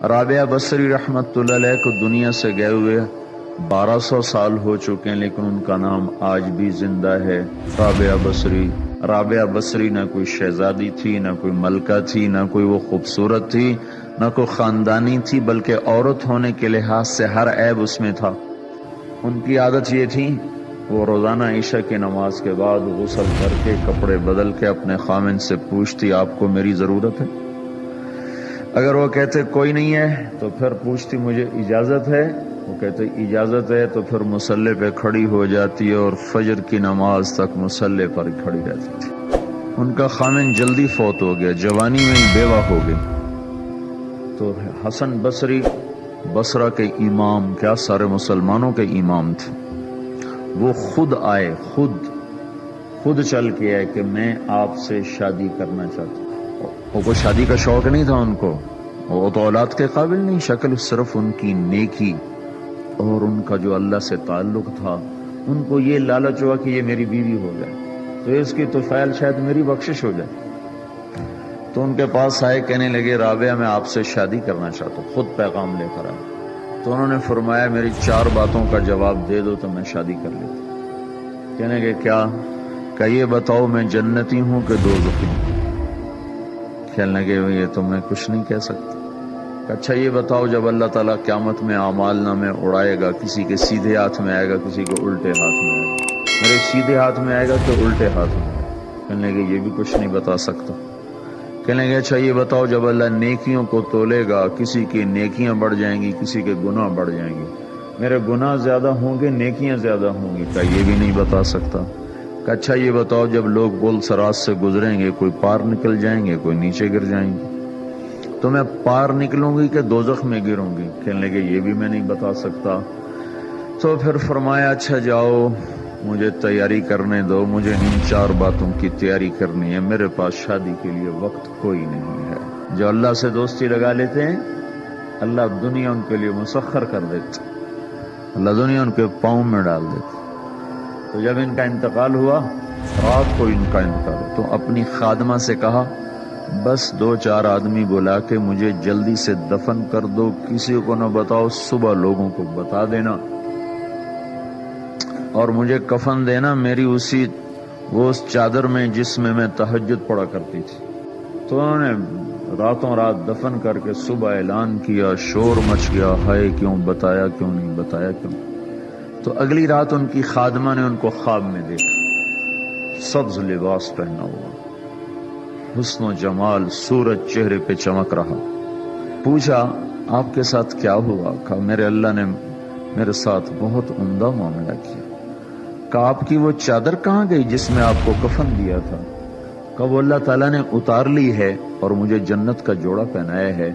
رابعہ بصری رحمتہ اللہ علیہ کو دنیا سے گئے ہوئے 1200 سال ہو چکے ہیں، لیکن ان کا نام آج بھی زندہ ہے، رابعہ بصری۔ رابعہ بصری نہ کوئی شہزادی تھی، نہ کوئی ملکہ تھی، نہ کوئی وہ خوبصورت تھی، نہ کوئی خاندانی تھی، بلکہ عورت ہونے کے لحاظ سے ہر عیب اس میں تھا۔ ان کی عادت یہ تھی، وہ روزانہ عشاء کی نماز کے بعد غسل کر کے کپڑے بدل کے اپنے خامن سے پوچھتی آپ کو میری ضرورت ہے؟ اگر وہ کہتے کوئی نہیں ہے تو پھر پوچھتی مجھے اجازت ہے؟ وہ کہتے اجازت ہے تو پھر مصلی پہ کھڑی ہو جاتی اور فجر کی نماز تک مصلی پر کھڑی رہتی تھی۔ ان کا خامن جلدی فوت ہو گیا، جوانی میں ہی بیوہ ہو گئی۔ تو حسن بصری بصرہ کے امام، کیا سارے مسلمانوں کے امام تھے، وہ خود آئے، خود چل کے آئے کہ میں آپ سے شادی کرنا چاہتا ہوں۔ وہ کوئی شادی کا شوق نہیں تھا ان کو، وہ تو اولاد کے قابل نہیں، شکل صرف ان کی نیکی اور ان کا جو اللہ سے تعلق تھا، ان کو یہ لالچ ہوا کہ یہ میری بیوی ہو جائے تو اس کی طفیل شاید میری بخشش ہو جائے۔ تو ان کے پاس آئے، کہنے لگے رابعہ میں آپ سے شادی کرنا چاہتا ہوں، خود پیغام لے کر آئے۔ تو انہوں نے فرمایا میری 4 باتوں کا جواب دے دو تو میں شادی کر لیتا۔ کہنے لگے کیا؟ کہ یہ بتاؤ میں جنتی ہوں کہ دوزخی ہوں؟ کہنے لگے یہ تو میں کچھ نہیں کہہ سکتا۔ اچھا یہ بتاؤ جب اللہ تعالیٰ قیامت میں اعمال نامے اڑائے گا، کسی کے سیدھے ہاتھ میں آئے گا، کسی کے الٹے ہاتھ میں آئے گا، میرے سیدھے ہاتھ میں آئے گا کہ الٹے ہاتھ میں آئے گا؟ کہنے لگے یہ بھی کچھ نہیں بتا سکتا۔ کہنے لگے اچھا یہ بتاؤ جب اللہ نیکیوں کو تولے گا، کسی کی نیکیاں بڑھ جائیں گی، کسی کے گناہ بڑھ جائیں گے، میرے گناہ زیادہ ہوں گے نیکیاں زیادہ ہوں گی؟ کہ یہ بھی نہیں بتا سکتا۔ کہ اچھا یہ بتاؤ جب لوگ پل صراط سے گزریں گے، کوئی پار نکل جائیں گے، کوئی نیچے گر جائیں گے، تو میں پار نکلوں گی کہ دوزخ میں گروں گی؟ کہنے لگے یہ بھی میں نہیں بتا سکتا۔ تو پھر فرمایا اچھا جاؤ مجھے تیاری کرنے دو، مجھے ان 4 باتوں کی تیاری کرنی ہے، میرے پاس شادی کے لیے وقت کوئی نہیں ہے۔ جو اللہ سے دوستی لگا لیتے ہیں اللہ دنیا ان کے لیے مسخر کر دیتے، اللہ دنیا ان کے پاؤں میں ڈال دیتے۔ تو جب ان کا انتقال ہوا، رات کو ان کا انتقال ہوا، تو اپنی خادمہ سے کہا بس 2-4 آدمی بلا کے مجھے جلدی سے دفن کر دو، کسی کو نہ بتاؤ، صبح لوگوں کو بتا دینا، اور مجھے کفن دینا میری اس چادر میں جس میں میں تہجد پڑھا کرتی تھی۔ تو انہوں نے راتوں رات دفن کر کے صبح اعلان کیا، شور مچ گیا، ہائے کیوں بتایا، کیوں نہیں بتایا، کیوں؟ تو اگلی رات ان کی خادمہ نے ان کو خواب میں دیکھا، سبز لباس پہنا ہوا، حسن و جمال، سورج چہرے پہ چمک رہا۔ پوچھا آپ کے ساتھ کیا ہوا؟ کہا میرے اللہ نے میرے ساتھ بہت عمدہ معاملہ کیا۔ کہا آپ کی وہ چادر کہاں گئی جس میں آپ کو کفن دیا تھا؟ کہا وہ اللہ تعالیٰ نے اتار لی ہے اور مجھے جنت کا جوڑا پہنایا ہے،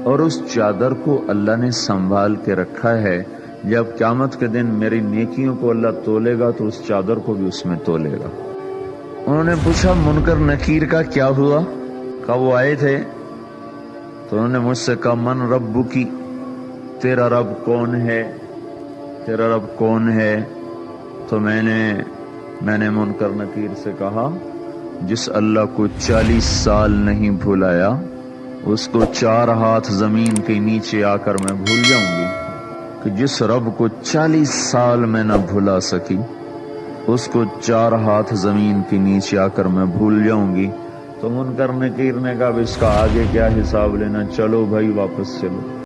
اور اس چادر کو اللہ نے سنبھال کے رکھا ہے، جب قیامت کے دن میری نیکیوں کو اللہ تولے گا تو اس چادر کو بھی اس میں تولے گا۔ انہوں نے پوچھا منکر نکیر کا کیا ہوا؟ کہا وہ آئے تھے تو انہوں نے مجھ سے کہا من ربکی، تیرا رب کون ہے، تیرا رب کون ہے؟ تو میں نے منکر نکیر سے کہا جس اللہ کو 40 سال نہیں بھلایا اس کو 4 ہاتھ زمین کے نیچے آ کر میں بھول جاؤں گی؟ کہ جس رب کو 40 سال میں نہ بھلا سکی اس کو 4 ہاتھ زمین کے نیچے آ کر میں بھول جاؤں گی؟ تو منکر نکیر نے کہا اس کا آگے کیا حساب لینا، چلو بھائی واپس چلو۔